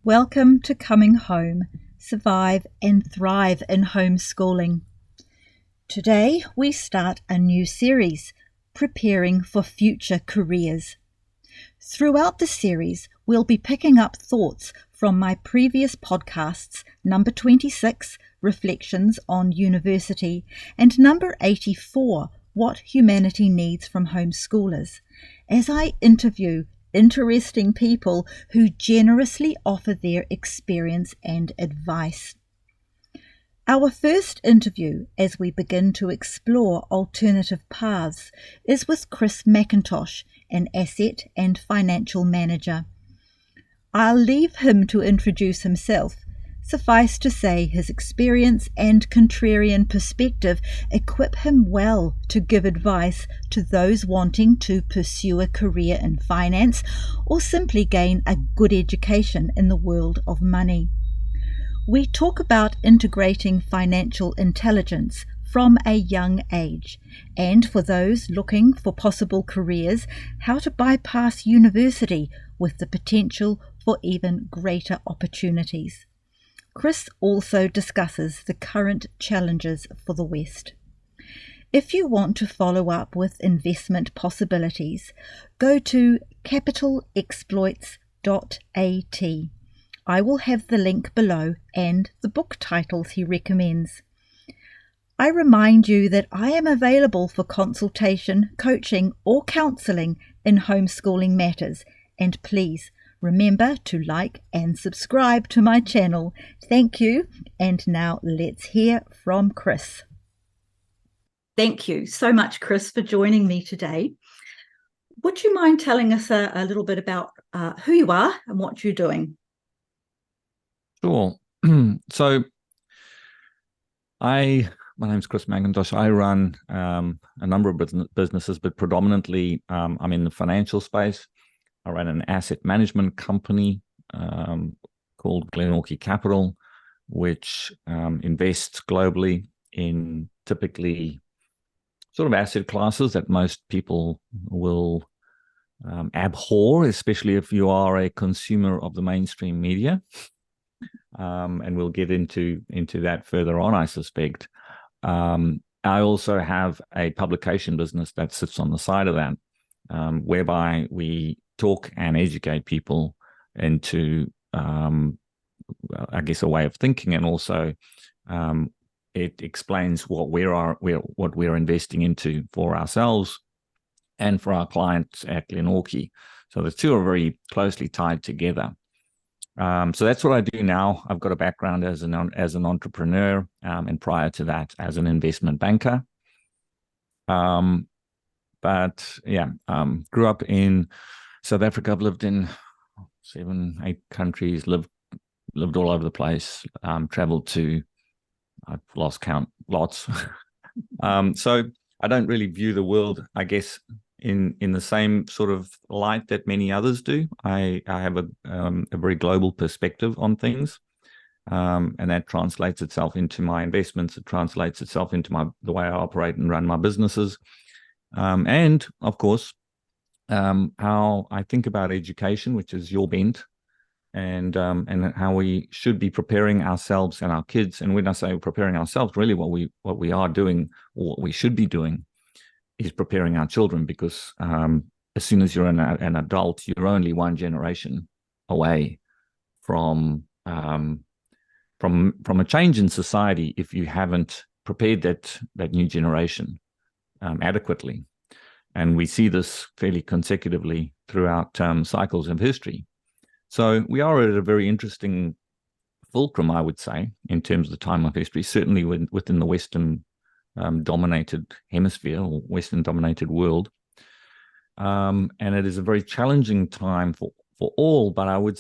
Welcome to Coming Home, Survive and Thrive in Homeschooling. Today we start a new series, Preparing for Future Careers. Throughout the series, we'll be picking up thoughts from my previous podcasts, number 26, Reflections on University, and number 84, What Humanity Needs from Homeschoolers, as I interview interesting people who generously offer their experience and advice. Our first interview, as we begin to explore alternative paths, is with Chris MacIntosh, an asset and financial manager. I'll leave him to introduce himself. Suffice to say, his experience and contrarian perspective equip him well to give advice to those wanting to pursue a career in finance or simply gain a good education in the world of money. We talk about integrating financial intelligence from a young age, and for those looking for possible careers, how to bypass university with the potential for even greater opportunities. Chris also discusses the current challenges for the West. If you want to follow up with investment possibilities, go to capitalexploits.at. I will have the link below and the book titles he recommends. I remind you that I am available for consultation, coaching, or counselling in homeschooling matters, and please remember to like and subscribe to my channel. Thank you. And now let's hear from Chris. Thank you so much, Chris, for joining me today. Would you mind telling us a little bit about who you are and what you're doing? Sure. So my name's Chris MacIntosh. I run a number of businesses, but predominantly I'm in the financial space. I run an asset management company called Glenorchy Capital, which invests globally in typically sort of asset classes that most people will abhor, especially if you are a consumer of the mainstream media. And we'll get into that further on, I suspect. I also have a publication business that sits on the side of that, whereby we talk and educate people into, I guess, a way of thinking, and also it explains what we're investing into for ourselves and for our clients at Glenorchy. So the two are very closely tied together. So that's what I do now. I've got a background as an entrepreneur, and prior to that, as an investment banker. But yeah, grew up in South Africa. I've lived in 7, 8 countries. Lived all over the place. Traveled to, I've lost count, lots. So I don't really view the world, I guess, in the same sort of light that many others do. I have a very global perspective on things, and that translates itself into my investments. It translates itself into the way I operate and run my businesses, and of course, how I think about education, which is your bent, and how we should be preparing ourselves and our kids. And when I say preparing ourselves, really what we are doing, or what we should be doing, is preparing our children, because as soon as you're an adult, you're only one generation away from a change in society if you haven't prepared that new generation adequately. And we see this fairly consecutively throughout cycles of history. So we are at a very interesting fulcrum, I would say, in terms of the time of history, certainly within the Western dominated hemisphere, or Western dominated world, and it is a very challenging time for all. But I would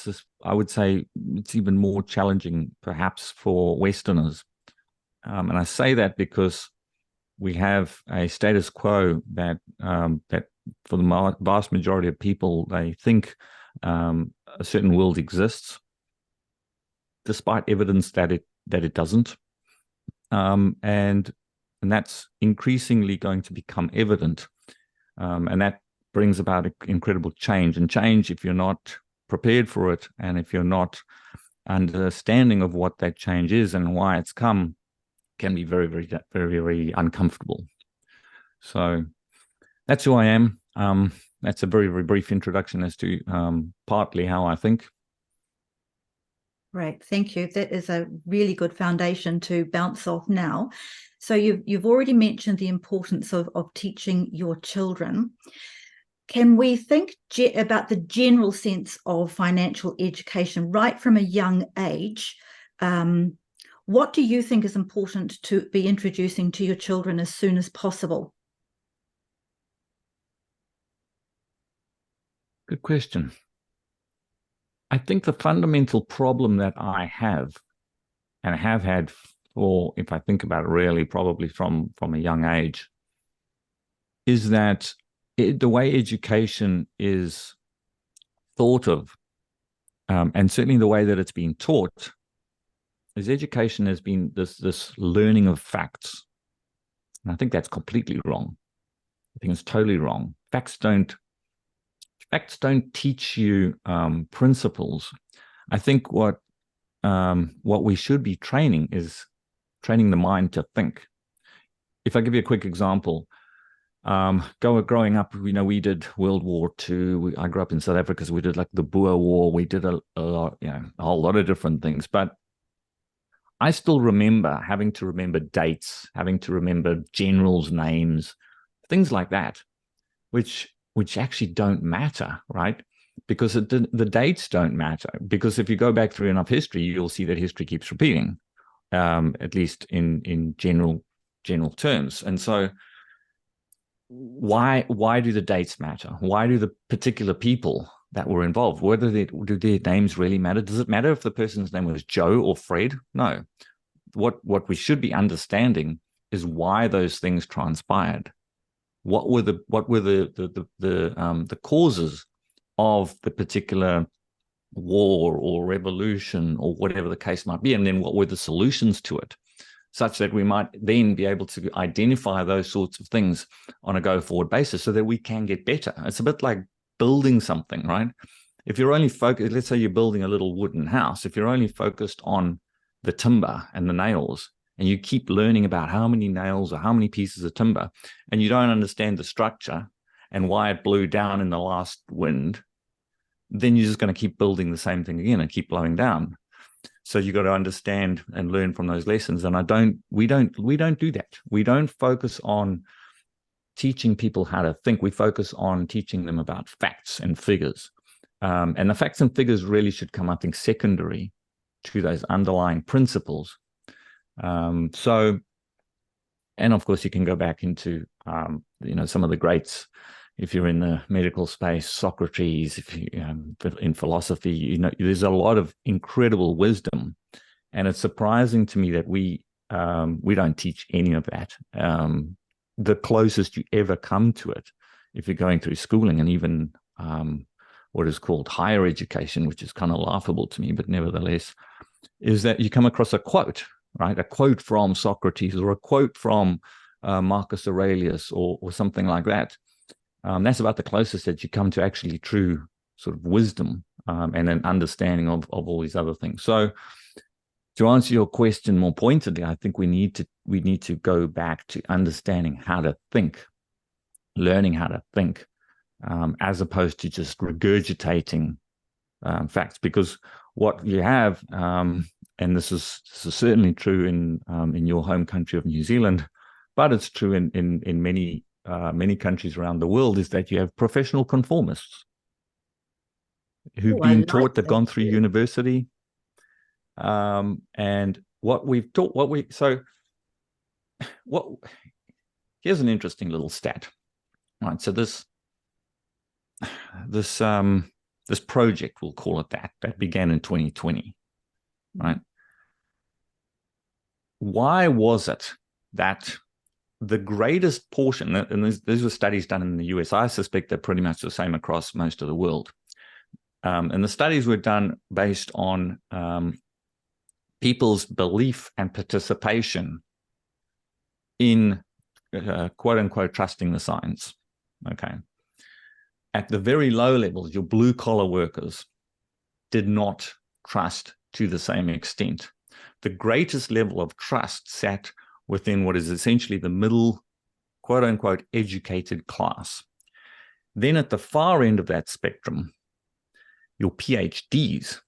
say it's even more challenging, perhaps, for Westerners. And I say that because we have a status quo that for the vast majority of people, they think a certain world exists, despite evidence that it doesn't, and that's increasingly going to become evident, and that brings about incredible change. And change, if you're not prepared for it, and if you're not understanding of what that change is and why it's come can be very, very, very, very uncomfortable. So that's who I am. That's a very, very brief introduction as to partly how I think. Great, thank you. That is a really good foundation to bounce off now. So you've already mentioned the importance of teaching your children. Can we think about the general sense of financial education right from a young age? What do you think is important to be introducing to your children as soon as possible? Good question. I think the fundamental problem that I have, and I have had for, if I think about it, really probably from a young age, is that the way education is thought of, and certainly the way that it's been taught, is education has been this learning of facts. And I think that's completely wrong. I think it's totally wrong. Facts don't teach you principles. I think what we should be training is training the mind to think. If I give you a quick example, growing up, we did World War II. I grew up in South Africa, so we did like the Boer War. We did a lot, a whole lot of different things. But I still remember having to remember dates, having to remember generals' names, things like that, which actually don't matter, right? Because the dates don't matter. Because if you go back through enough history, you'll see that history keeps repeating, at least in general terms. And so why do the dates matter? Why do the particular people that were involved, do their names really matter? Does it matter if the person's name was Joe or Fred? No. What we should be understanding is why those things transpired. What were the causes of the particular war or revolution or whatever the case might be, and then what were the solutions to it, such that we might then be able to identify those sorts of things on a go-forward basis so that we can get better. It's a bit like building something, right? If you're only focused, let's say you're building a little wooden house, if you're only focused on the timber and the nails, and you keep learning about how many nails or how many pieces of timber, and you don't understand the structure and why it blew down in the last wind, then you're just going to keep building the same thing again and keep blowing down. So you got to understand and learn from those lessons. And we don't do that. We don't focus on teaching people how to think. We focus on teaching them about facts and figures. And the facts and figures really should come, I think, secondary to those underlying principles. And of course, you can go back into, some of the greats. If you're in the medical space, Socrates, if you in philosophy, there's a lot of incredible wisdom. And it's surprising to me that we don't teach any of that. The closest you ever come to it, if you're going through schooling and even what is called higher education, which is kind of laughable to me, but nevertheless, is that you come across a quote, right? A quote from Socrates or a quote from Marcus Aurelius or something like that. That's about the closest that you come to actually true sort of wisdom and an understanding of all these other things. So to answer your question more pointedly, I think we need to go back to understanding how to think, learning how to think, as opposed to just regurgitating facts. Because what you have, and this is certainly true in your home country of New Zealand, but it's true in many countries around the world, is that you have professional conformists who've been taught, they've gone through university, and here's an interesting little stat, right? So this project, we'll call it that began in 2020, right? Why was it that the greatest portion, and these were studies done in the US, I suspect they're pretty much the same across most of the world, and the studies were done based on people's belief and participation in quote unquote trusting the science. Okay. At the very low levels, your blue collar workers did not trust to the same extent. The greatest level of trust sat within what is essentially the middle, quote unquote, educated class. Then at the far end of that spectrum, your PhDs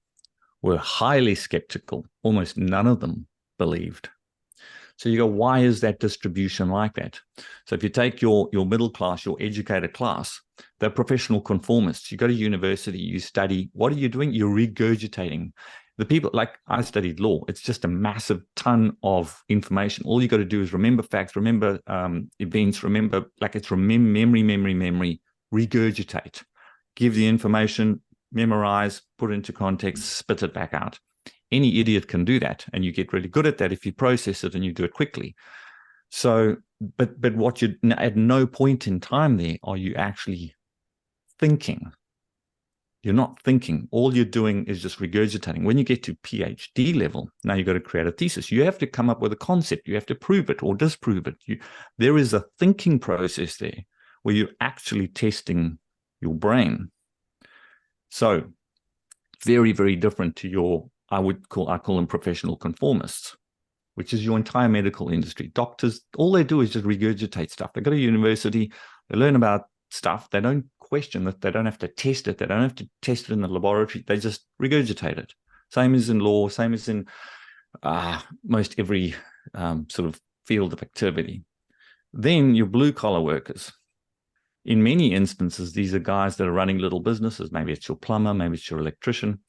were highly skeptical. Almost none of them believed. So you go, why is that distribution like that? So if you take your middle class, your educated class, they're professional conformists. You go to university, you study. What are you doing? You're regurgitating. The people, like I studied law, it's just a massive ton of information. All you got to do is remember facts, remember events, remember, like it's memory, regurgitate, give the information, memorize, put it into context, spit it back out. Any idiot can do that, and you get really good at that if you process it and you do it quickly. So, but what you, at no point in time there are you actually thinking. You're not thinking. All you're doing is just regurgitating. When you get to PhD level, now you've got to create a thesis. You have to come up with a concept. You have to prove it or disprove it. There is a thinking process there where you're actually testing your brain. So very, very different to your, I call them professional conformists, which is your entire medical industry. Doctors, all they do is just regurgitate stuff. They go to university, they learn about stuff. They don't question it. They don't have to test it. They don't have to test it in the laboratory. They just regurgitate it. Same as in law, same as in most every sort of field of activity. Then your blue collar workers. In many instances, these are guys that are running little businesses. Maybe it's your plumber, maybe it's your electrician.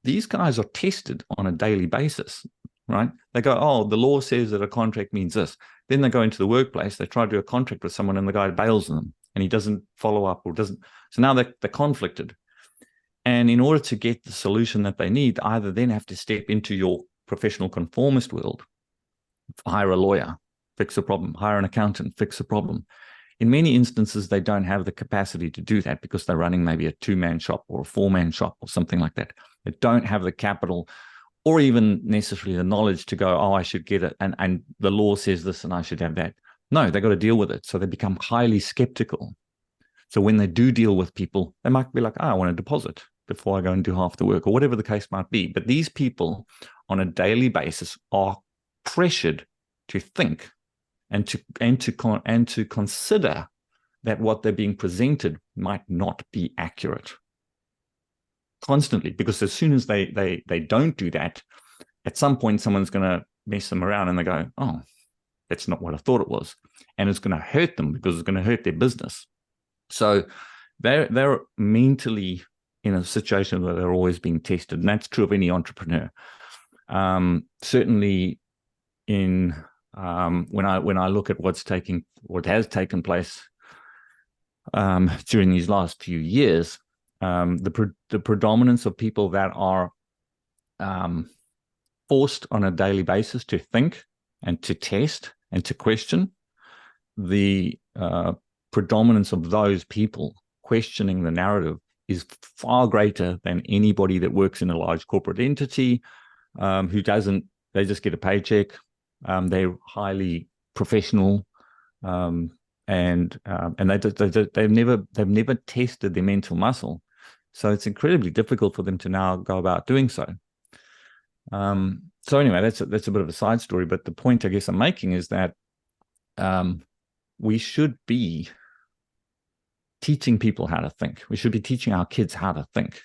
These guys are tested on a daily basis, right? They go, oh, the law says that a contract means this. Then they go into the workplace, they try to do a contract with someone and the guy bails on them and he doesn't follow up or doesn't. So now they're conflicted. And in order to get the solution that they need, either then have to step into your professional conformist world, hire a lawyer, fix a problem, hire an accountant, fix a problem. In many instances, they don't have the capacity to do that because they're running maybe a 2-man shop or a 4-man shop or something like that. They don't have the capital or even necessarily the knowledge to go, oh, I should get it. And the law says this and I should have that. No, they got to deal with it. So they become highly skeptical. So when they do deal with people, they might be like, oh, I want a deposit before I go and do half the work or whatever the case might be. But these people on a daily basis are pressured to think and to consider that what they're being presented might not be accurate constantly, because as soon as they don't do that, at some point someone's going to mess them around and they go, oh, that's not what I thought it was, and it's going to hurt them because it's going to hurt their business. So they're mentally in a situation where they're always being tested, and that's true of any entrepreneur. Certainly in when I look at what has taken place during these last few years, the predominance of people that are forced on a daily basis to think and to test and to question, the predominance of those people questioning the narrative is far greater than anybody that works in a large corporate entity who doesn't. They just get a paycheck. They're highly professional, and they've never tested their mental muscle, so it's incredibly difficult for them to now go about doing so. So anyway, that's a bit of a side story, but the point I guess I'm making is that we should be teaching people how to think. We should be teaching our kids how to think,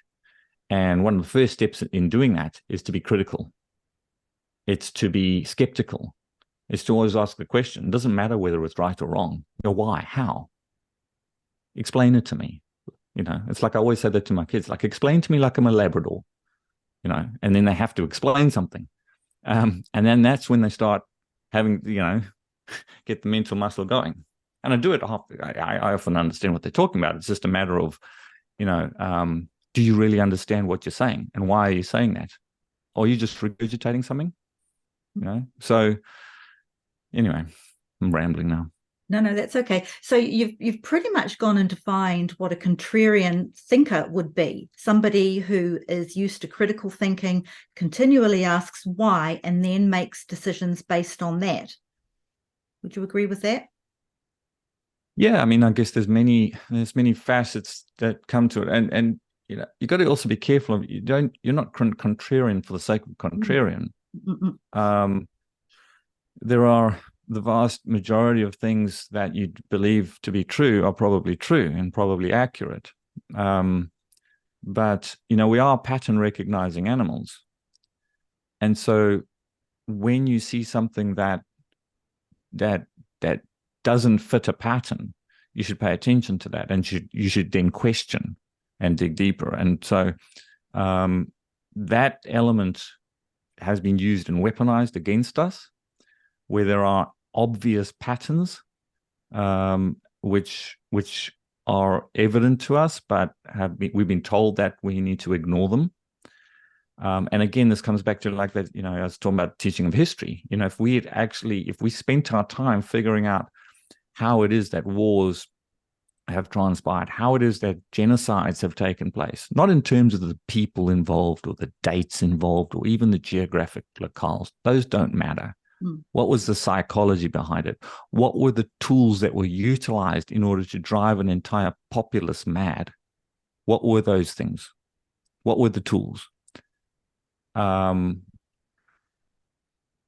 and one of the first steps in doing that is to be critical. It's to be skeptical. It's to always ask the question. It doesn't matter whether it's right or wrong. You know, why? How? Explain it to me. You know, it's like I always say that to my kids, like, explain to me like I'm a Labrador, you know, and then they have to explain something. And then that's when they start having, you know, get the mental muscle going. And I do it. I often understand what they're talking about. It's just a matter of, you know, do you really understand what you're saying? And why are you saying that? Or are you just regurgitating something? You know, so anyway, I'm rambling now. No, that's okay. So you've pretty much gone and defined what a contrarian thinker would be. Somebody who is used to critical thinking, continually asks why, and then makes decisions based on that. Would you agree with that? Yeah, I mean, I guess there's many facets that come to it, and you got to also be careful of, you're not contrarian for the sake of contrarian. There are the vast majority of things that you believe to be true are probably true and probably accurate. But, we are pattern recognizing animals. And so when you see something that doesn't fit a pattern, you should pay attention to that, and you should then question and dig deeper. And so that element has been used and weaponized against us, where there are obvious patterns which are evident to us, but we've been told that we need to ignore them. And again, this comes back to like that, I was talking about teaching of history. If we spent our time figuring out how it is that wars have transpired, how it is that genocides have taken place, not in terms of the people involved or the dates involved or even the geographic locales, those don't matter. What was the psychology behind it? What were the tools that were utilized in order to drive an entire populace mad? What were those things? What were the tools?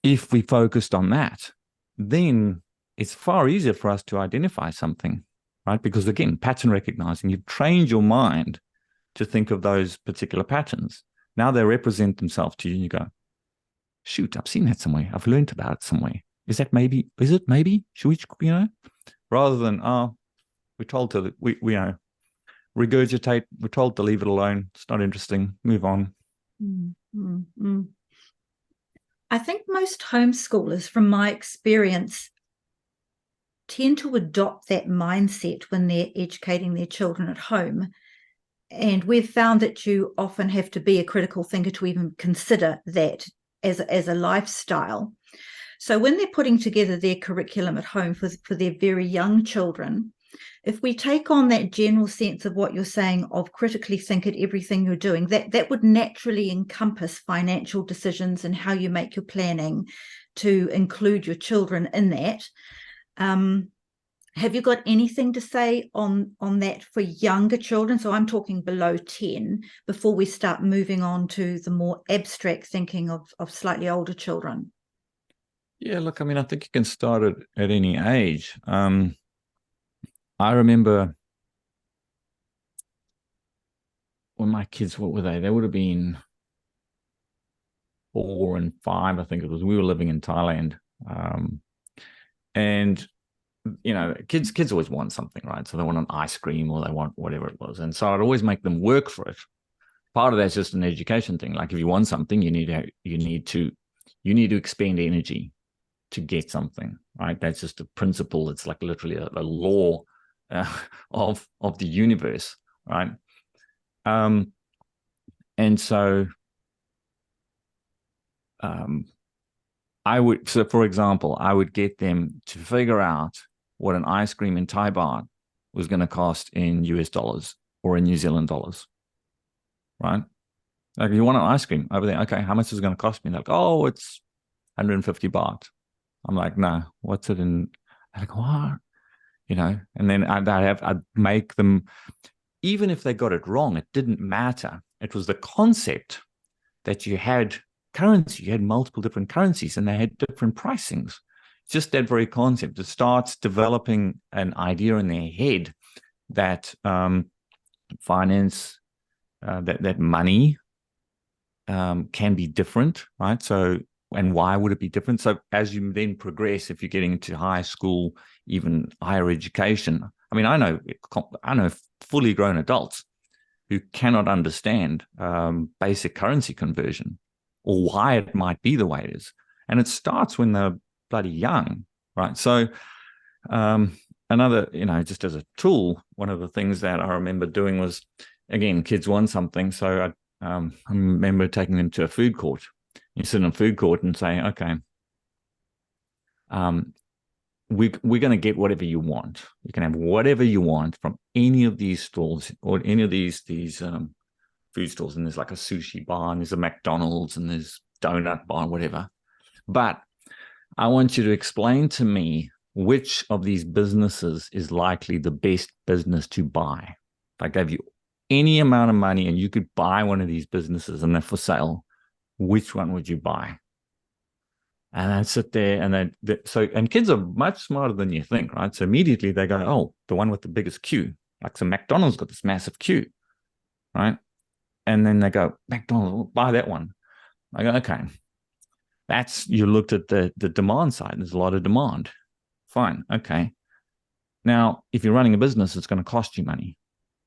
If we focused on that, then it's far easier for us to identify something, right? Because again, pattern recognizing, you've trained your mind to think of those particular patterns. Now they represent themselves to you, and you go, shoot, I've seen that somewhere. I've learned about it somewhere. Is it maybe? Should we, rather than, we're told to, regurgitate, we're told to leave it alone. It's not interesting. Move on. I think most homeschoolers, from my experience, tend to adopt that mindset when they're educating their children at home. And we've found that you often have to be a critical thinker to even consider that as a lifestyle. So when they're putting together their curriculum at home for their very young children, if we take on that general sense of what you're saying of critically think at everything you're doing, that would naturally encompass financial decisions and how you make your planning to include your children in that. Have you got anything to say on that for younger children? So I'm talking below 10, before we start moving on to the more abstract thinking of slightly older children. Yeah, look, I think you can start at any age. I remember when my kids, what were they? They would have been 4 and 5, I think it was. We were living in Thailand. And kids always want something, right? So they want an ice cream or they want whatever it was. And so I'd always make them work for it. Part of that's just an education thing. Like if you want something, you need to expend energy to get something, right? That's just a principle. It's like literally a law of the universe, right? And so for example, I would get them to figure out what an ice cream in Thai baht was going to cost in US dollars or in New Zealand dollars, right? Like, you want an ice cream over there? Okay, how much is it going to cost me? They're like, oh, it's 150 baht. I'm like, no, what's it in? They're like, what? And then I'd make them, even if they got it wrong, it didn't matter. It was the concept that you had currency, you had multiple different currencies and they had different pricings. Just that very concept, it starts developing an idea in their head that finance, that money can be different, right? So, and why would it be different? So as you then progress, if you're getting into high school, even higher education, I know fully grown adults who cannot understand basic currency conversion or why it might be the way it is. And it starts when they're bloody young, right? So another, just as a tool, one of the things that I remember doing was, again, kids want something. So I remember taking them to a food court. You sit in a food court and say, okay, we're going to get whatever you want. You can have whatever you want from any of these stalls or any of these food stalls. And there's like a sushi bar and there's a McDonald's and there's donut bar and whatever. But I want you to explain to me which of these businesses is likely the best business to buy. If I gave you any amount of money and you could buy one of these businesses and they're for sale, which one would you buy? And I sit there and kids are much smarter than you think, right? So immediately they go, oh, the one with the biggest queue. Like, so McDonald's got this massive queue, right? And then they go, McDonald's, buy that one. I go, okay. You looked at the demand side. There's a lot of demand. Fine. Okay. Now, if you're running a business, it's going to cost you money.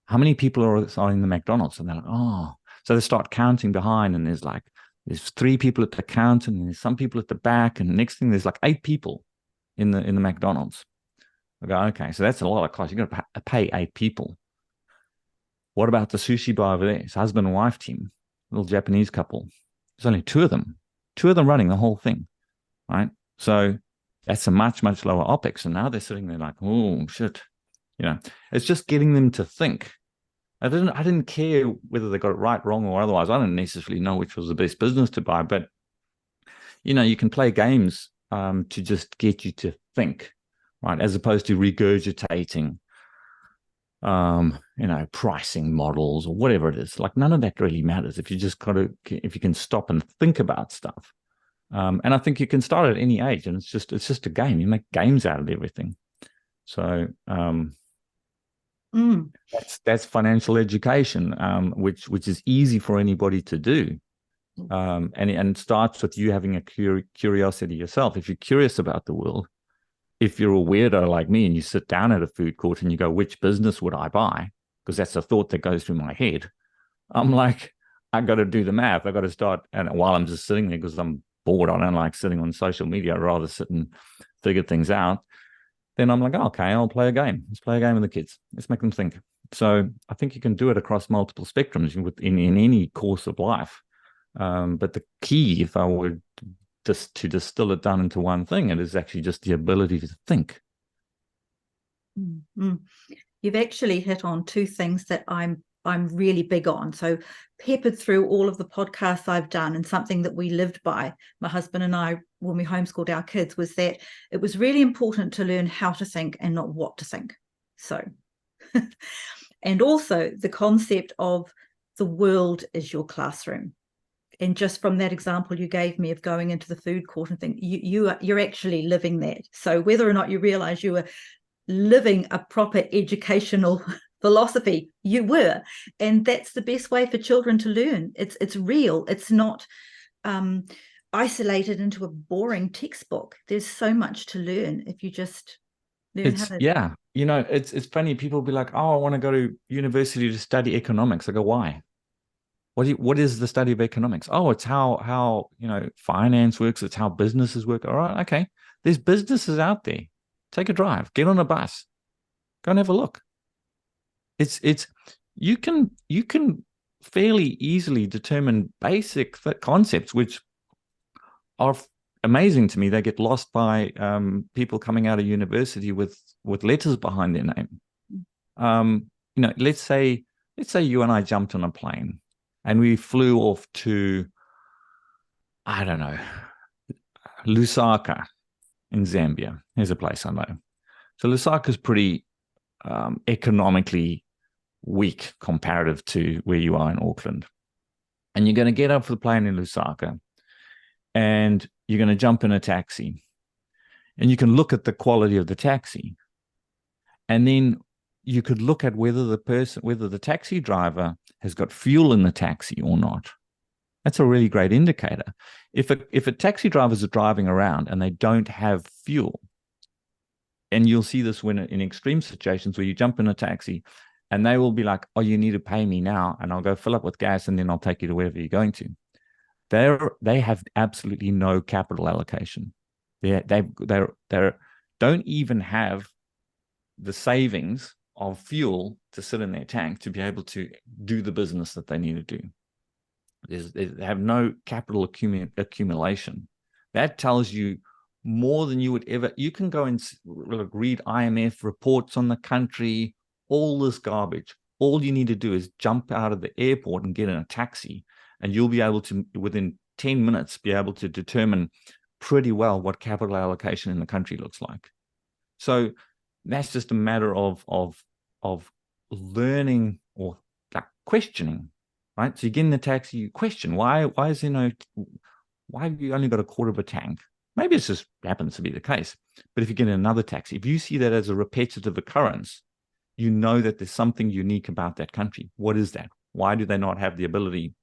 How many people are in the McDonald's? And they're like, oh. So they start counting behind, and there's 3 people at the counter, and there's some people at the back, and the next thing there's like 8 people in the McDonald's. I go, okay, so that's a lot of cost. You're going to pay 8 people. What about the sushi bar over there? It's husband and wife team, little Japanese couple. There's only 2 of them running the whole thing, right? So that's a much, much lower OPEX. And now they're sitting there like, oh, shit. It's just getting them to think. I didn't care whether they got it right, wrong, or otherwise. I didn't necessarily know which was the best business to buy, but you can play games to just get you to think, right, as opposed to regurgitating, pricing models or whatever it is. Like, none of that really matters if you can stop and think about stuff. And I think you can start at any age, and it's just a game. You make games out of everything. So. That's financial education, which is easy for anybody to do, and starts with you having a curiosity yourself. If you're curious about the world, if you're a weirdo like me and you sit down at a food court and you go, which business would I buy? Because that's a thought that goes through my head. I'm like, I got to do the math. I got to start, and while I'm just sitting there because I'm bored, I don't like sitting on social media. I'd rather sit and figure things out. Then I'm like, oh, okay, I'll play a game. Let's play a game with the kids. Let's make them think. So I think you can do it across multiple spectrums in any course of life. But the key, if I were just to distill it down into one thing, it is actually just the ability to think. Mm-hmm. You've actually hit on 2 things that I'm really big on. So peppered through all of the podcasts I've done, and something that we lived by, my husband and I, when we homeschooled our kids, was that it was really important to learn how to think and not what to think. So, and also the concept of the world is your classroom. And just from that example you gave me of going into the food court and think, you're actually living that. So whether or not you realize you were living a proper educational philosophy, you were, and that's the best way for children to learn. It's real. It's not isolated into a boring textbook. There's so much to learn if you just learn how to. Yeah, it's funny. People be like, oh, I want to go to university to study economics. I go, why? What is the study of economics? Oh, it's how finance works. It's how businesses work. All right, okay. There's businesses out there. Take a drive. Get on a bus. Go and have a look. You can fairly easily determine basic concepts, which are amazing to me. They get lost by people coming out of university with letters behind their name. Let's say you and I jumped on a plane and we flew off to, I don't know, Lusaka in Zambia. Here's a place I know. So Lusaka is pretty economically weak comparative to where you are in Auckland. And you're going to get up for the plane in Lusaka and you're going to jump in a taxi. And you can look at the quality of the taxi. And then you could look at whether the taxi driver has got fuel in the taxi or not. That's a really great indicator. If a taxi drivers are driving around and they don't have fuel, and you'll see this when in extreme situations where you jump in a taxi and they will be like, oh, you need to pay me now, and I'll go fill up with gas and then I'll take you to wherever you're going to. They have absolutely no capital allocation. They don't even have the savings of fuel to sit in their tank to be able to do the business that they need to do. They have no capital accumulation. That tells you more than you would ever. You can go and read IMF reports on the country, all this garbage. All you need to do is jump out of the airport and get in a taxi, and you'll be able to, within 10 minutes, be able to determine pretty well what capital allocation in the country looks like. So that's just a matter of learning or questioning, right? So you get in the taxi, you question, why is there why have you only got a quarter of a tank? Maybe it just happens to be the case. But if you get in another taxi, if you see that as a repetitive occurrence, you know that there's something unique about that country. What is that? Why do they not have the ability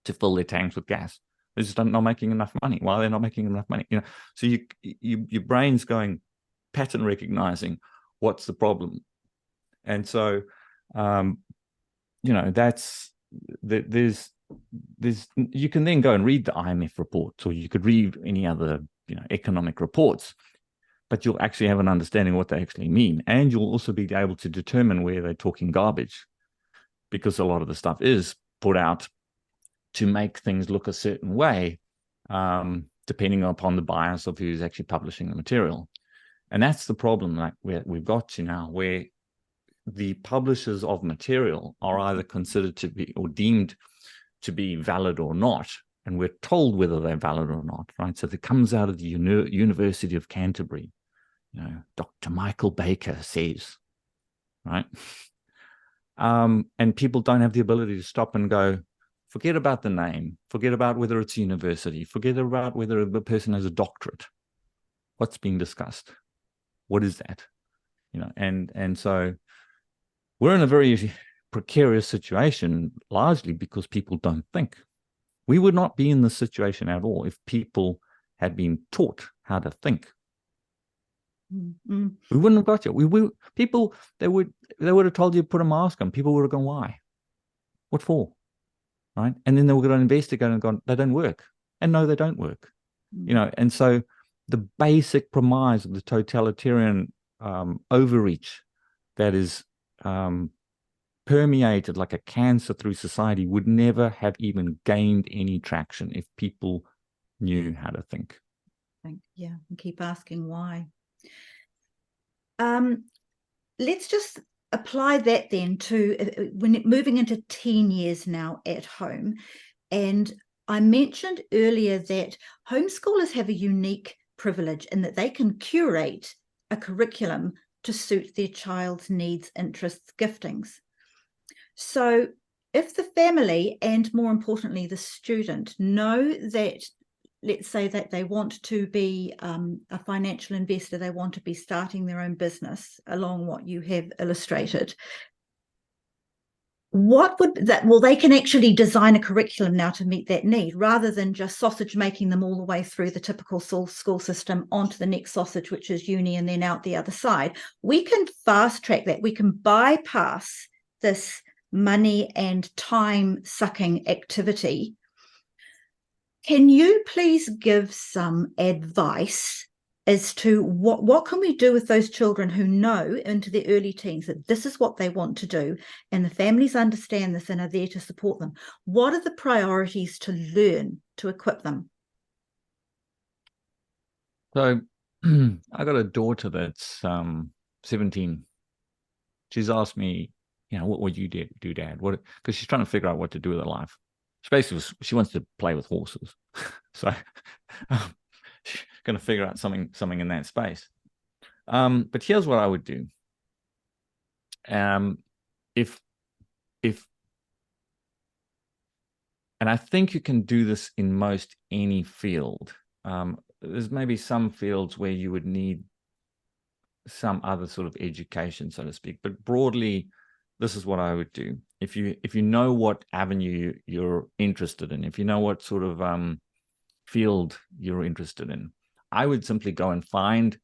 to fill their tanks with gas? They're just not making enough money. Why are they not making enough money? So your brain's going pattern recognizing what's the problem. And so, there's you can then go and read the IMF reports, or you could read any other, economic reports, but you'll actually have an understanding of what they actually mean. And you'll also be able to determine where they're talking garbage, because a lot of the stuff is put out to make things look a certain way, depending upon the bias of who's actually publishing the material. And that's the problem that we've got to now, where the publishers of material are either considered to be or deemed to be valid or not, and we're told whether they're valid or not, right? So it comes out of the University of Canterbury, Dr. Michael Baker says, right? And people don't have the ability to stop and go, forget about the name, forget about whether it's university, forget about whether the person has a doctorate. What's being discussed? What is that? And so we're in a very precarious situation, largely because people don't think. We would not be in this situation at all if people had been taught how to think. Mm-hmm. We wouldn't have got you. They would have told you to put a mask on. People would have gone, why? What for? Right? And then they were going to investigate and gone, they don't work. And no, they don't work. Mm-hmm. And so the basic premise of the totalitarian overreach that is permeated like a cancer through society would never have even gained any traction if people knew how to think. Yeah, and keep asking why. Let's just apply that then to when moving into teen years now at home. And I mentioned earlier that homeschoolers have a unique privilege in that they can curate a curriculum to suit their child's needs, interests, giftings. So if the family, and more importantly, the student, know that, let's say that they want to be a financial investor, they want to be starting their own business along what you have illustrated, what would that, well, they can actually design a curriculum now to meet that need, rather than just sausage making them all the way through the typical school system onto the next sausage, which is uni, and then out the other side. We can fast track that. We can bypass this money and time sucking activity. Can you please give some advice as to what can we do with those children who know into their early teens that this is what they want to do, and the families understand this and are there to support them? What are the priorities to learn to equip them? So I got a daughter that's 17. She's asked me, what would you do, Dad? Because she's trying to figure out what to do with her life. She wants to play with horses. So she's going to figure out something in that space. But here's what I would do. If and I think you can do this in most any field. There's maybe some fields where you would need some other sort of education, so to speak. But broadly, this is what I would do. If you know what avenue you're interested in, if you know what sort of field you're interested in, I would simply go and find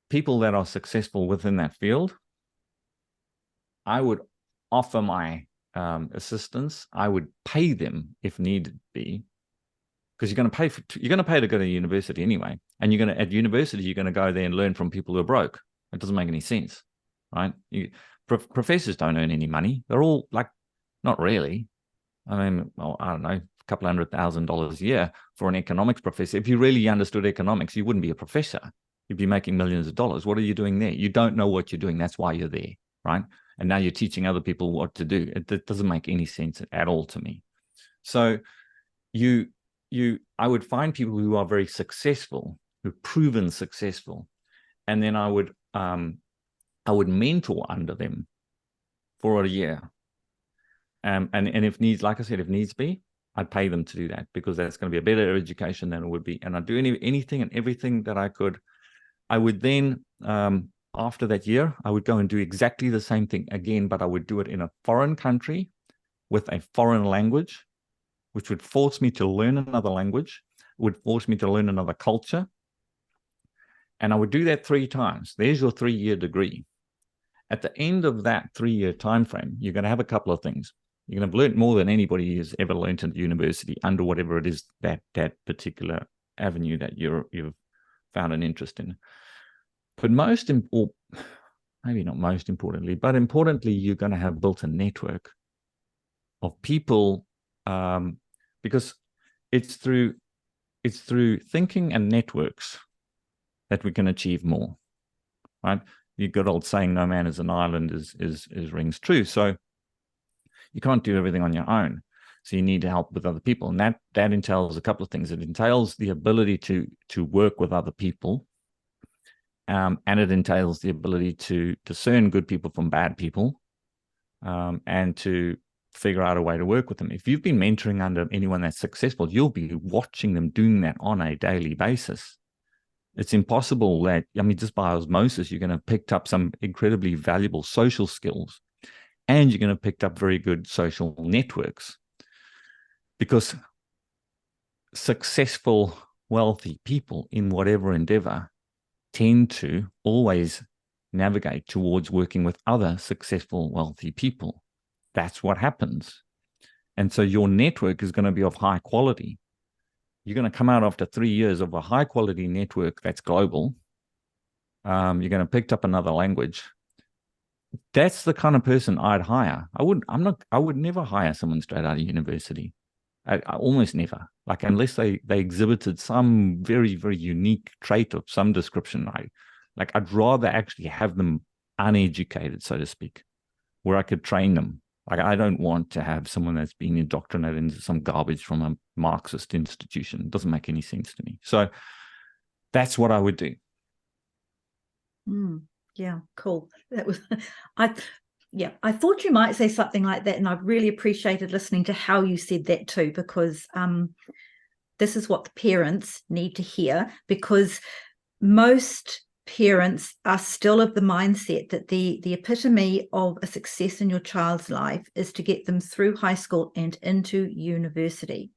people that are successful within that field. I would offer my assistance. I would pay them if needed be, because you're going to pay to go to university anyway, and at university you're going to go there and learn from people who are broke. It doesn't make any sense, right? Professors don't earn any money. They're all like, not really. I mean, well, I don't know, a couple $100,000 a year for an economics professor. If you really understood economics, you wouldn't be a professor. You'd be making millions of dollars. What are you doing there? You don't know what you're doing. That's why you're there, right? And now you're teaching other people what to do. It doesn't make any sense at all to me. So I would find people who are very successful, who've proven successful, and then I would mentor under them. for a year. And if needs, like I said, if needs be, I'd pay them to do that, because that's going to be a better education than it would be. And I'd do anything and everything that I could. I would then, after that year, I would go and do exactly the same thing again, but I would do it in a foreign country with a foreign language, which would force me to learn another language, would force me to learn another culture. And I would do that 3 times. There's your 3-year degree. At the end of that 3-year time frame, you're going to have a couple of things. You're going to have learned more than anybody has ever learned at university under whatever it is, that particular avenue that you've found an interest in. But maybe not most importantly, but importantly, you're going to have built a network of people, because it's through thinking and networks that we can achieve more, right? The good old saying, "No man is an island," is rings true. So you can't do everything on your own. So you need to help with other people. And that entails a couple of things. It entails the ability to work with other people. And it entails the ability to discern good people from bad people, and to figure out a way to work with them. If you've been mentoring under anyone that's successful, you'll be watching them doing that on a daily basis. It's impossible that, just by osmosis, you're going to have picked up some incredibly valuable social skills, and you're going to have picked up very good social networks, because successful, wealthy people in whatever endeavor tend to always navigate towards working with other successful, wealthy people. That's what happens. And so your network is going to be of high quality. You're going to come out after 3 years of a high quality network that's global. You're going to pick up another language. That's the kind of person I'd hire. I would never hire someone straight out of university. I almost never, unless they exhibited some very, very unique trait of some description. I'd rather actually have them uneducated, so to speak, where I could train them. I don't want to have someone that's been indoctrinated into some garbage from a Marxist institution. It doesn't make any sense to me. So that's what I would do. Yeah, cool. That was, I thought you might say something like that, and I've really appreciated listening to how you said that too, because this is what the parents need to hear, because most parents are still of the mindset that the epitome of a success in your child's life is to get them through high school and into university.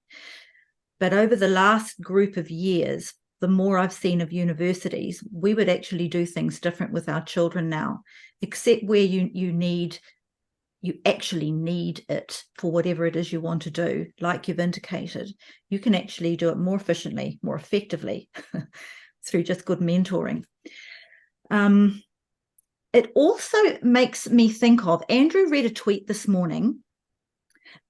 But over the last group of years, the more I've seen of universities, we would actually do things different with our children now, except where you actually need it for whatever it is you want to do, like you've indicated. You can actually do it more efficiently, more effectively through just good mentoring. It also makes me think of, Andrew read a tweet this morning,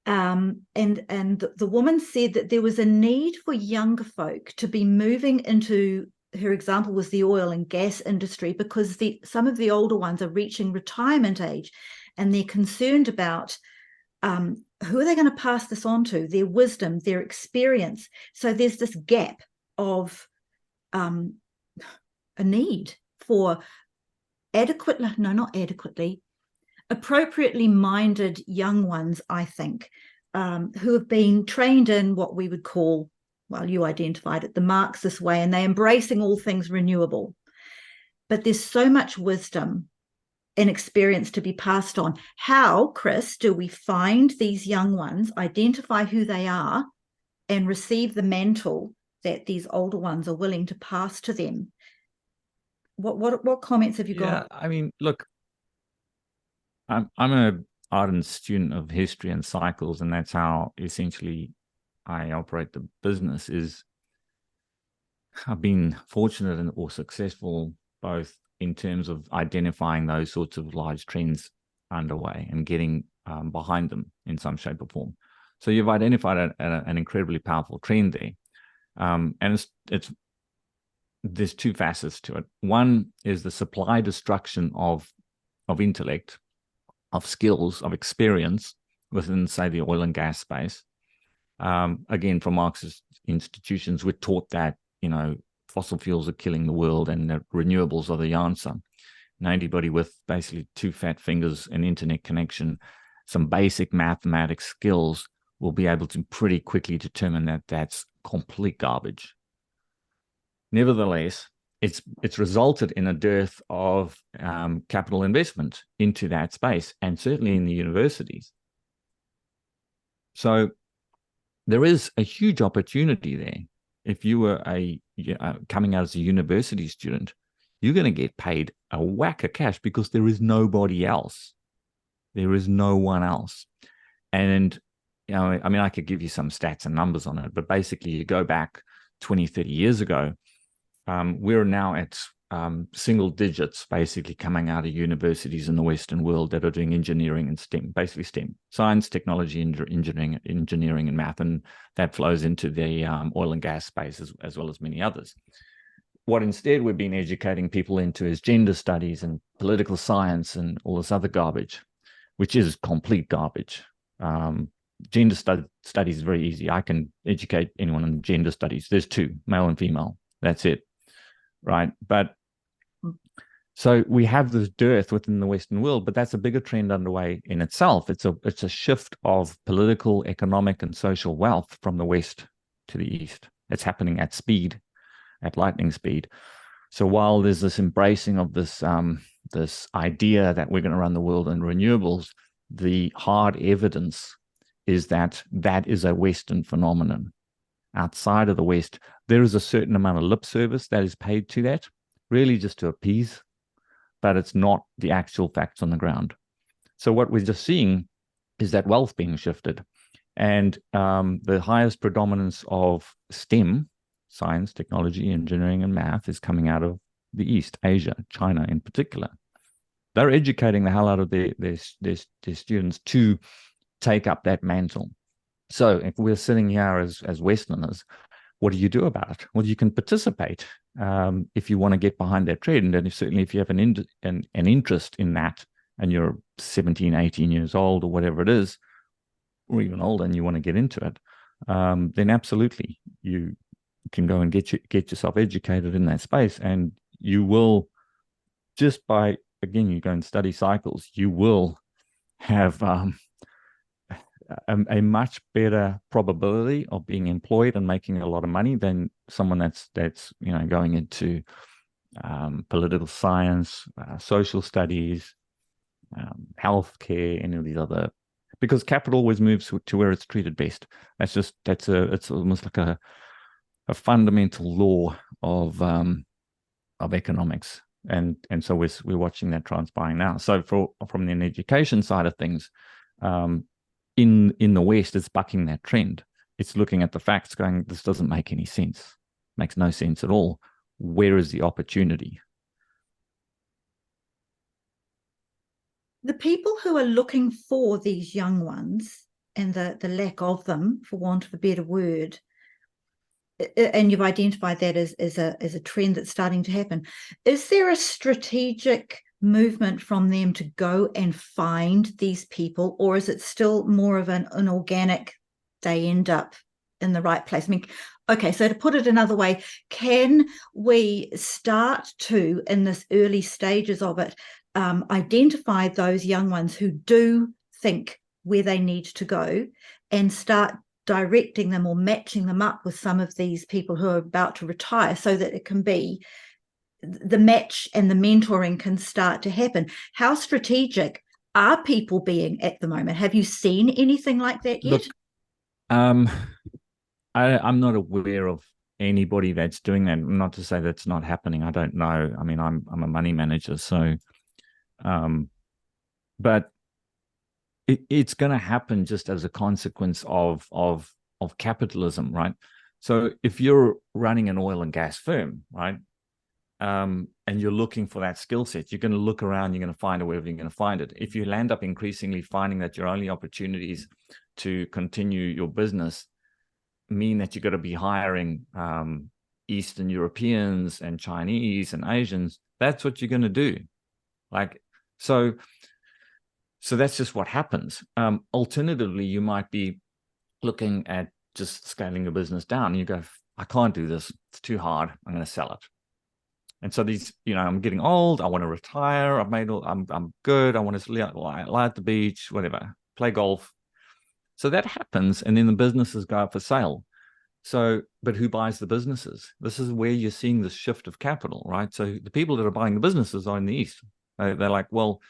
and the woman said that there was a need for younger folk to be moving into, her example was the oil and gas industry, because some of the older ones are reaching retirement age, and they're concerned about who are they going to pass this on to, their wisdom, their experience. So there's this gap of a need for appropriately minded young ones, I think, who have been trained in what we would call, well, you identified it, the Marxist way, and they're embracing all things renewable. But there's so much wisdom and experience to be passed on. How, Chris, do we find these young ones, identify who they are, and receive the mantle that these older ones are willing to pass to them? What comments have you got? Look, I'm an ardent student of history and cycles, and that's how essentially I operate the business. I've been fortunate or successful both in terms of identifying those sorts of large trends underway and getting behind them in some shape or form. So you've identified an incredibly powerful trend there, and there's 2 facets to it. One is the supply destruction of intellect, of skills, of experience within, say, the oil and gas space. Again, from Marxist institutions, we're taught that fossil fuels are killing the world and that renewables are the answer. anybody with basically 2 fat fingers, an internet connection, some basic mathematics skills will be able to pretty quickly determine that that's complete garbage. Nevertheless, it's resulted in a dearth of capital investment into that space, and certainly in the universities. So there is a huge opportunity there. If you were coming out as a university student, you're going to get paid a whack of cash because there is nobody else. There is no one else. And, I mean, I could give you some stats and numbers on it, but basically you go back 20, 30 years ago, we're now at single digits basically coming out of universities in the Western world that are doing engineering and STEM, basically STEM, science, technology, engineering and math, and that flows into the oil and gas space as well as many others. What instead we've been educating people into is gender studies and political science and all this other garbage, which is complete garbage. Gender studies is very easy. I can educate anyone on gender studies. There's 2, male and female. That's it, right? But so we have this dearth within the Western world, but that's a bigger trend underway in itself. It's a shift of political, economic, and social wealth from the West to the East. It's happening at speed, at lightning speed. So while there's this embracing of this this idea that we're going to run the world in renewables, the hard evidence is that that is a Western phenomenon. Outside of the West, there is a certain amount of lip service that is paid to that, really just to appease, but it's not the actual facts on the ground. So what we're just seeing is that wealth being shifted, and the highest predominance of STEM, science, technology, engineering, and math, is coming out of the East, Asia, China in particular. They're educating the hell out of their students to take up that mantle. So if we're sitting here as Westerners, what do you do about it? Well, you can participate if you want to get behind that trend. And certainly if you have an interest in that and you're 17, 18 years old or whatever it is, or even older, and you want to get into it, then absolutely you can go and get yourself educated in that space. And you will, just by, again, you go and study cycles, you will have a much better probability of being employed and making a lot of money than someone that's going into political science, social studies, healthcare, any of these other, because capital always moves to where it's treated best. It's almost like a fundamental law of economics, and so we're watching that transpiring now. So from the education side of things, in the West, it's bucking that trend. It's looking at the facts, going, this doesn't make any sense. Makes no sense at all. Where is the opportunity? The people who are looking for these young ones, and the lack of them, for want of a better word, and you've identified that as a trend that's starting to happen, is there a strategic movement from them to go and find these people, or is it still more of an organic, they end up in the right place? I mean, okay, so to put it another way, can we start to, in this early stages of it, identify those young ones who do think where they need to go and start directing them or matching them up with some of these people who are about to retire, so that it can be the match and the mentoring can start to happen? How strategic are people being at the moment? Have you seen anything like that yet? Look, I'm not aware of anybody that's doing that. Not to say that's not happening. I don't know. I mean, I'm a money manager, so but it's going to happen just as a consequence of capitalism, right? So if you're running an oil and gas firm, right, and you're looking for that skill set, you're going to look around, you're going to find it wherever you're going to find it. If you land up increasingly finding that your only opportunities to continue your business mean that you've got to be hiring Eastern Europeans and Chinese and Asians, that's what you're going to do. So that's just what happens. Alternatively, you might be looking at just scaling your business down. You go, I can't do this. It's too hard. I'm going to sell it. And so these, I'm getting old. I want to retire. I'm good. I want to lie at the beach, whatever, play golf. So that happens. And then the businesses go up for sale. So, but who buys the businesses? This is where you're seeing this shift of capital, right? So the people that are buying the businesses are in the East. They're like, well,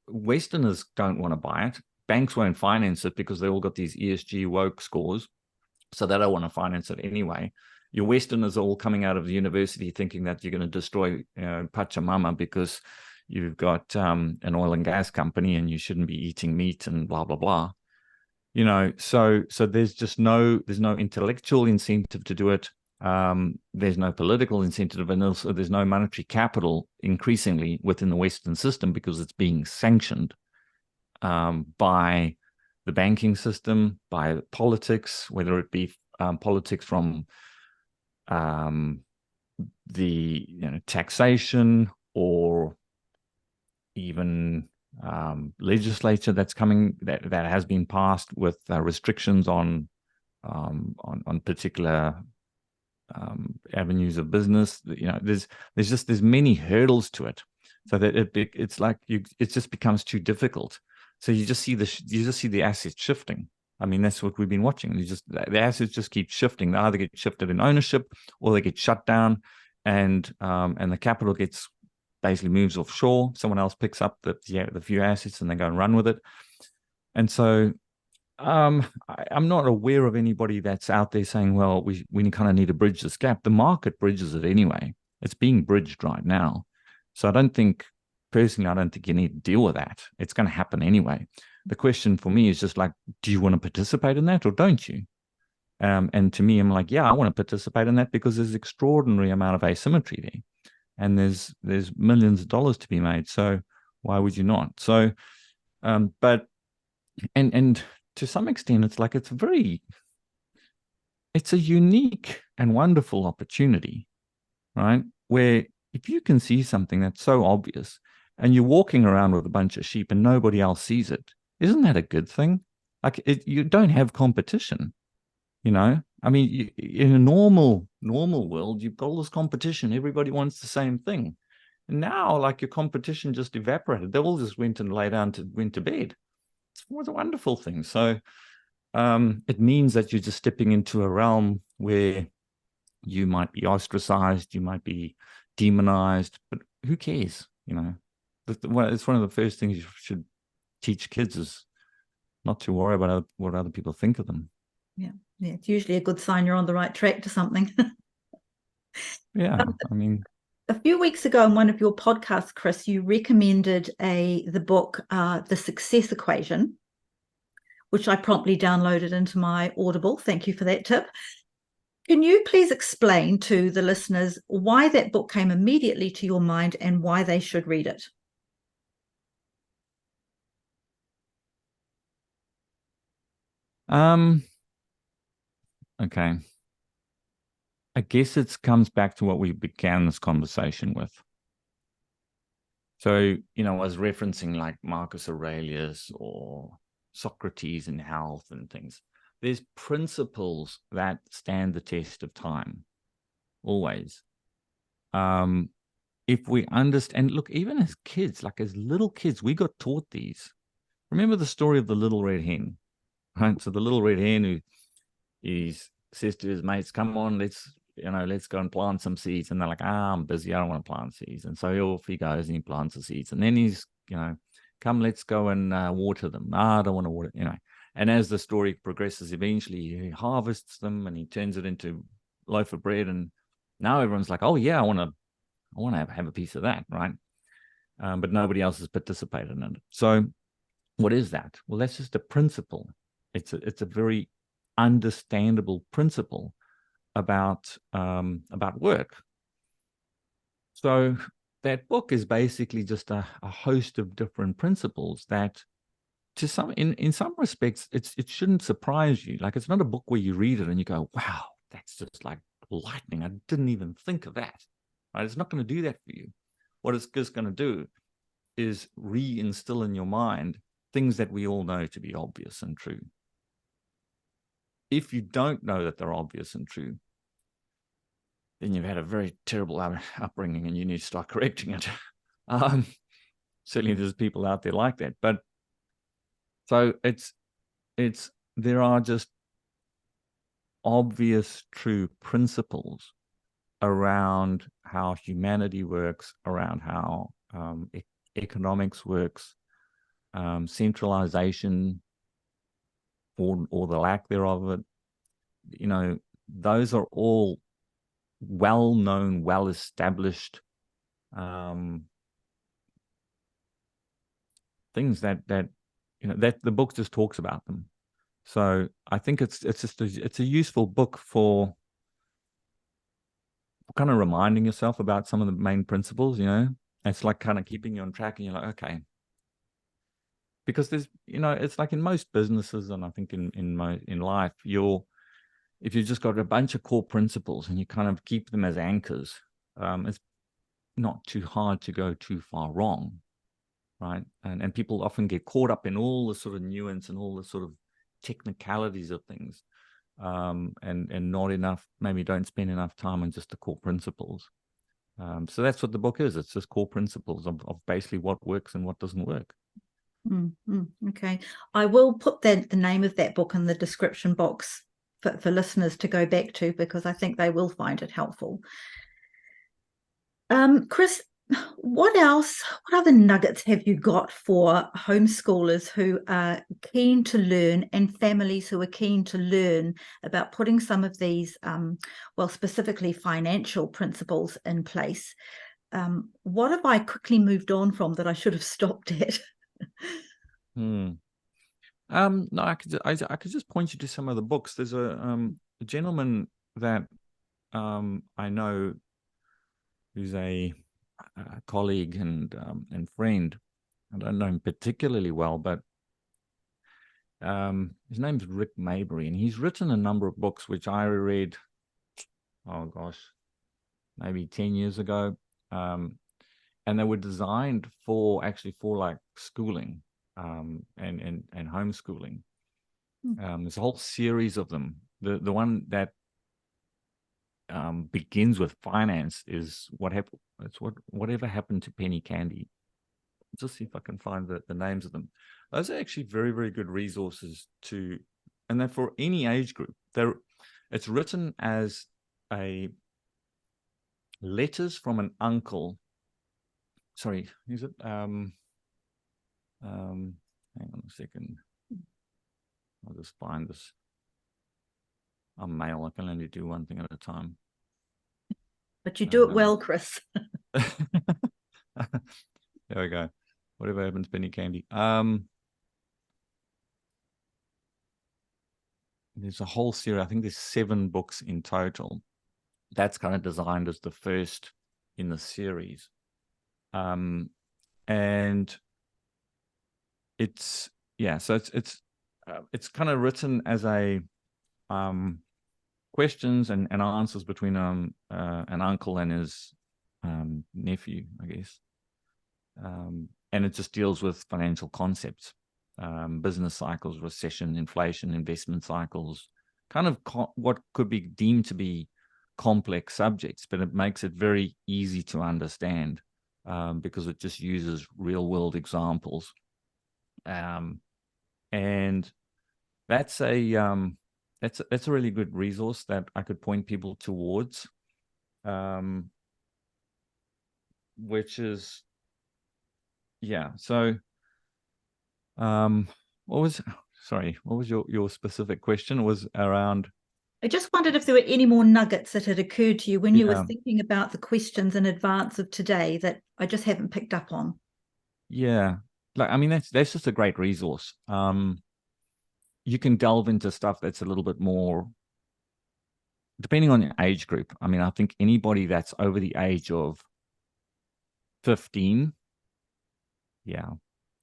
Westerners don't want to buy it. Banks won't finance it because they all got these ESG woke scores. So they don't want to finance it anyway. Your Westerners are all coming out of the university thinking that you're going to destroy Pachamama because you've got an oil and gas company and you shouldn't be eating meat and blah, blah, blah. So there's no intellectual incentive to do it. There's no political incentive, and also there's no monetary capital increasingly within the Western system because it's being sanctioned by the banking system, by politics, whether it be politics from the taxation or even legislature that's coming that has been passed with restrictions on particular avenues of business. There's many hurdles to it, so that it's like it just becomes too difficult. So you just see the assets shifting. I mean, that's what we've been watching. The assets just keep shifting. They either get shifted in ownership or they get shut down, and the capital gets basically moves offshore. Someone else picks up the few assets and they go and run with it. And so I'm not aware of anybody that's out there saying, well, we kind of need to bridge this gap. The market bridges it anyway. It's being bridged right now. So I don't think you need to deal with that. It's going to happen anyway. The question for me is just like, do you want to participate in that or don't you? And to me, I'm like, yeah, I want to participate in that because there's extraordinary amount of asymmetry there. And there's millions of dollars to be made. So why would you not? So, but to some extent, it's like it's a unique and wonderful opportunity, right? Where if you can see something that's so obvious and you're walking around with a bunch of sheep and nobody else sees it, isn't that a good thing? Like you don't have competition, I mean, in a normal world, you've got all this competition. Everybody wants the same thing. And now, like, your competition just evaporated. They all just went and went to bed. It was a wonderful thing. So it means that you're just stepping into a realm where you might be ostracized, you might be demonized, but who cares? It's one of the first things you should teach kids is not to worry about what other people think of them. Yeah, it's usually a good sign you're on the right track to something. Yeah, I mean, a few weeks ago in one of your podcasts, Chris, you recommended the book, The Success Equation, which I promptly downloaded into my Audible. Thank you for that tip. Can you please explain to the listeners why that book came immediately to your mind and why they should read it? Okay. I guess it comes back to what we began this conversation with. So, I was referencing like Marcus Aurelius or Socrates in health and things. There's principles that stand the test of time, always. If we understand, look, even as kids, like as little kids, we got taught these. Remember the story of the little red hen, right? So the little red hen who says to his mates, come on, let's go and plant some seeds. And they're like, I'm busy. I don't want to plant seeds. And so off he goes and he plants the seeds. And then he's, come, let's go and water them. I don't want to water, And as the story progresses, eventually he harvests them and he turns it into a loaf of bread. And now everyone's like, oh yeah, I want to have a piece of that, right? But nobody else has participated in it. So what is that? Well, that's just a principle. It's a very understandable principle about work. So that book is basically just a host of different principles that in some respects it shouldn't surprise you. Like, it's not a book where you read it and you go, wow, that's just like lightning. I didn't even think of that. Right? It's not going to do that for you. What it's just going to do is reinstill in your mind things that we all know to be obvious and true. If you don't know that they're obvious and true, then you've had a very terrible upbringing and you need to start correcting it. Certainly there's people out there like that. But so there are just obvious true principles around how humanity works, around how economics works, centralization or the lack thereof of it. Those are all well-known, well-established things that the book just talks about them. So I think it's a useful book for kind of reminding yourself about some of the main principles. It's like kind of keeping you on track, and you're like, okay, because there's it's like in most businesses, and I think in life, if you've just got a bunch of core principles and you kind of keep them as anchors, it's not too hard to go too far wrong, right? And people often get caught up in all the sort of nuance and all the sort of technicalities of things, and not enough, maybe don't spend enough time on just the core principles. So that's what the book is. It's just core principles of basically what works and what doesn't work. Okay. I will put the name of that book in the description box for listeners to go back to, because I think they will find it helpful. Chris, what other nuggets have you got for homeschoolers who are keen to learn, and families who are keen to learn about putting some of these, specifically financial principles in place? What have I quickly moved on from that I should have stopped at? No, I could just point you to some of the books. There's a gentleman that I know who's a colleague and friend. I don't know him particularly well, but his name's Rick Maybury, and he's written a number of books which I read, oh gosh, maybe 10 years ago, and they were designed for like schooling, and homeschooling. There's a whole series of them. The one that begins with finance is whatever happened to penny candy. Just see if I can find the names of them. Those are actually very, very good resources and they're for any age group. It's written as a letters from an uncle. Sorry, is it? Hang on a second. I'll just find this. I'm male. I can only do one thing at a time. But you do it well, Chris. There we go. Whatever happens, penny candy. There's a whole series. I think there's 7 books in total. That's kind of designed as the first in the series. And it's so it's kind of written as a questions and answers between an uncle and his nephew, I guess. And it just deals with financial concepts, business cycles, recession, inflation, investment cycles, kind of what could be deemed to be complex subjects, but it makes it very easy to understand, because it just uses real world examples. And that's a really good resource that I could point people towards, which is, so what was your specific question? It was around, I just wondered if there were any more nuggets that had occurred to you when you were thinking about the questions in advance of today that I just haven't picked up on. That's just a great resource. You can delve into stuff that's a little bit more, depending on your age group. I think anybody that's over the age of 15,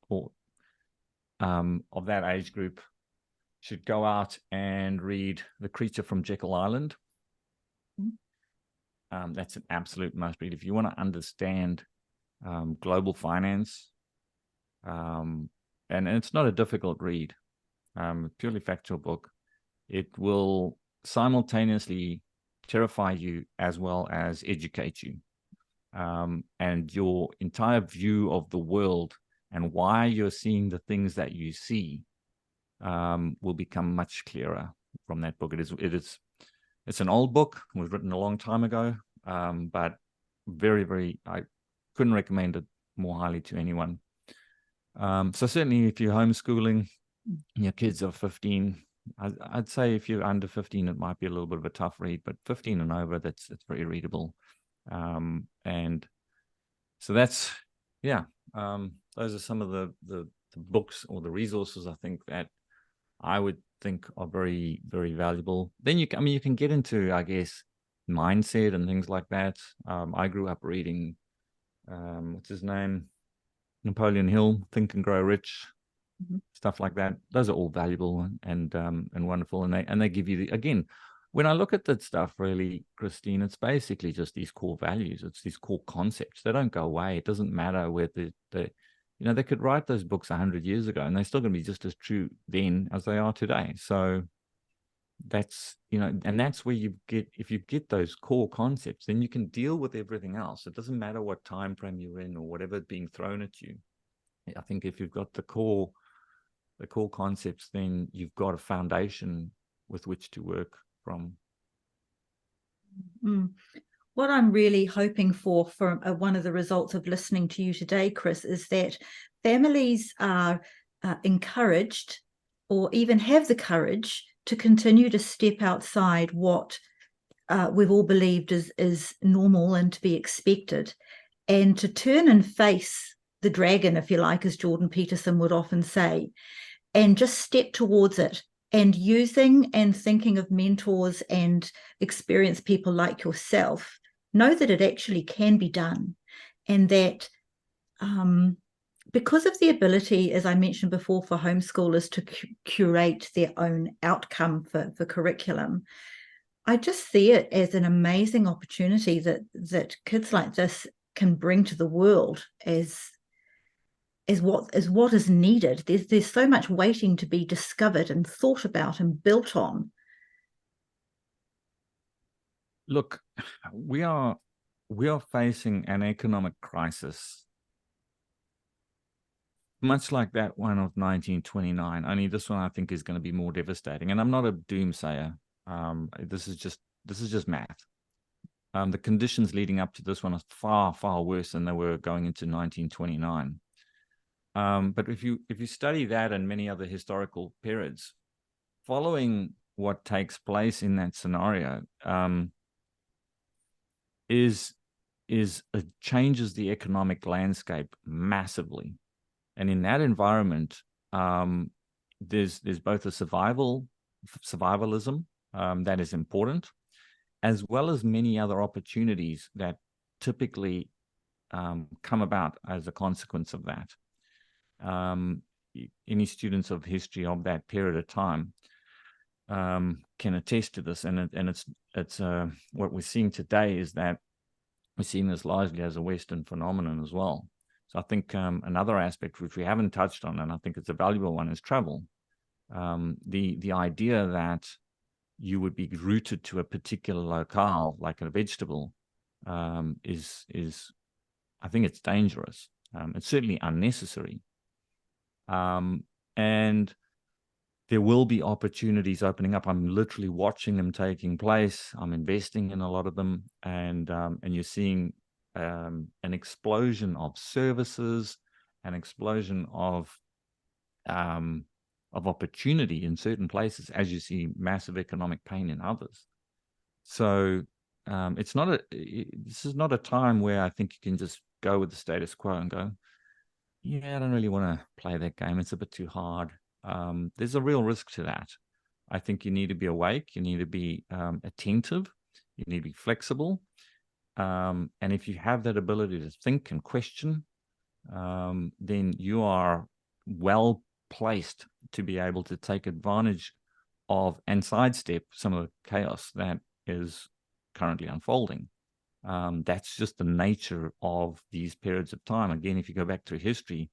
or of that age group, should go out and read The Creature from Jekyll Island. That's an absolute must read if you want to understand global finance. And it's not a difficult read. Purely factual book. It will simultaneously terrify you as well as educate you. And your entire view of the world and why you're seeing the things that you see will become much clearer from that book. It's an old book. It was written a long time ago, but very, very, I couldn't recommend it more highly to anyone. So certainly if you're homeschooling, your kids are 15, I'd say if you're under 15, it might be a little bit of a tough read, but 15 and over, it's very readable. And so that's, those are some of the books or the resources I think that I would think are very, very valuable. Then you can get into, I guess, mindset and things like that. I grew up reading, what's his name? Napoleon Hill, Think and Grow Rich, stuff like that. Those are all valuable and wonderful. And they give you again, when I look at that stuff, really, Christine, it's basically just these core values. It's these core concepts. They don't go away. It doesn't matter where they could write those books 100 years ago and they're still going to be just as true then as they are today. So that's, and that's where if you get those core concepts, then you can deal with everything else. It doesn't matter what time frame you're in or whatever's being thrown at you. I think if you've got the core concepts, then you've got a foundation with which to work from. What I'm really hoping for one of the results of listening to you today, Chris, is that families are encouraged or even have the courage to continue to step outside what we've all believed is normal and to be expected, and to turn and face the dragon, if you like, as Jordan Peterson would often say, and just step towards it, and using and thinking of mentors and experienced people like yourself, know that it actually can be done, and that because of the ability, as I mentioned before, for homeschoolers to curate their own outcome for curriculum, I just see it as an amazing opportunity that kids like this can bring to the world as what is needed. There's so much waiting to be discovered and thought about and built on. Look, we are facing an economic crisis, much like that one of 1929. Only this one I think is going to be more devastating. And I'm not a doomsayer. This is just math. The conditions leading up to this one are far, far worse than they were going into 1929. But if you study that and many other historical periods, following what takes place in that scenario changes the economic landscape massively. And in that environment, there's both a survivalism that is important, as well as many other opportunities that typically come about as a consequence of that. Any students of history of that period of time can attest to this, and it's what we're seeing today is that we're seeing this largely as a Western phenomenon as well. So I think another aspect which we haven't touched on, and I think it's a valuable one, is travel. The idea that you would be rooted to a particular locale, like a vegetable, is I think it's dangerous. It's certainly unnecessary. And there will be opportunities opening up. I'm literally watching them taking place. I'm investing in a lot of them, and you're seeing an explosion of services, an explosion of opportunity in certain places, as you see massive economic pain in others. So this is not a time where I think you can just go with the status quo and go, yeah, I don't really want to play that game. It's a bit too hard. There's a real risk to that. I think you need to be awake. You need to be attentive. You need to be flexible. And if you have that ability to think and question, then you are well placed to be able to take advantage of and sidestep some of the chaos that is currently unfolding. That's just the nature of these periods of time. Again, if you go back through history,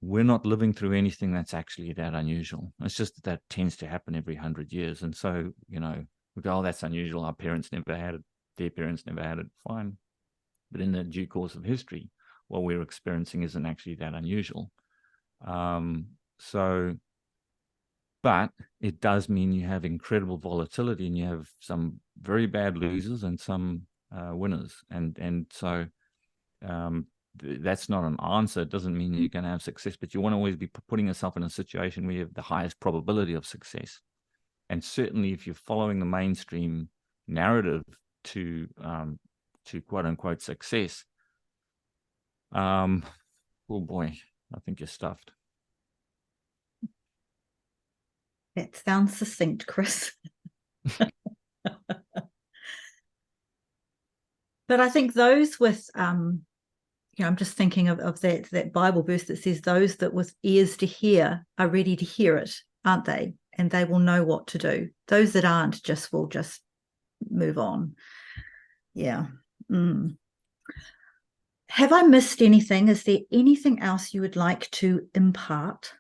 we're not living through anything that's actually that unusual. It's just that tends to happen every 100 years. And so, We go, oh, that's unusual. Our parents never had it. Their parents never had it. Fine. But in the due course of history, what we're experiencing isn't actually that unusual. But it does mean you have incredible volatility, and you have some very bad losers and some winners. And so that's not an answer. It doesn't mean you're going to have success, but you want to always be putting yourself in a situation where you have the highest probability of success. And certainly if you're following the mainstream narrative to quote unquote success, oh boy, I think you're stuffed. That sounds succinct, Chris. But I think those with, I'm just thinking of that Bible verse that says those that with ears to hear are ready to hear it, aren't they? And they will know what to do. Those that aren't will just move on. Yeah. Have I missed anything? Is there anything else you would like to impart?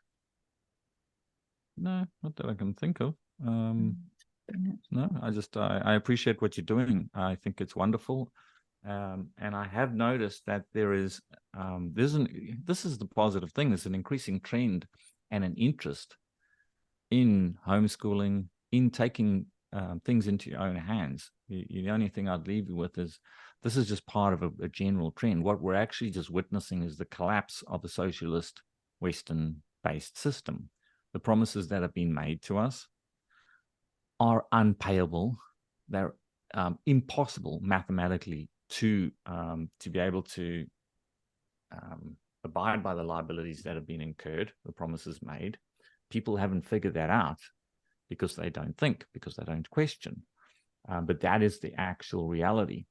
No, not that I can think of. No, I appreciate what you're doing. I think it's wonderful. And I have noticed that this is the positive thing. There's an increasing trend and an interest in homeschooling, in taking things into your own hands. The only thing I'd leave you with is this is just part of a general trend. What we're actually just witnessing is the collapse of the socialist Western-based system. The promises that have been made to us are unpayable. They're impossible mathematically to be able to abide by the liabilities that have been incurred, the promises made. People haven't figured that out because they don't think, because they don't question. But that is the actual reality.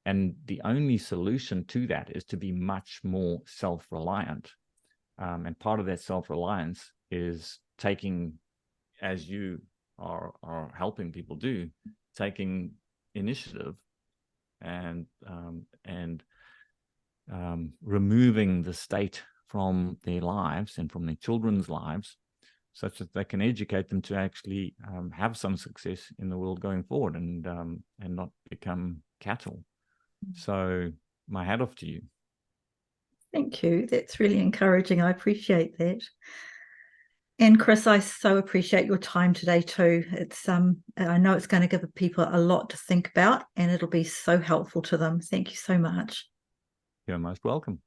And the only solution to that is to be much more self-reliant. And part of that self-reliance is taking, as you are helping people do, taking initiative and removing the state from their lives and from their children's lives, such that they can educate them to actually have some success in the world going forward, and not become cattle. So my hat off to you. Thank you. That's really encouraging. I appreciate that. And Chris, I so appreciate your time today too. It's I know it's going to give people a lot to think about, and it'll be so helpful to them. Thank you so much. You're most welcome.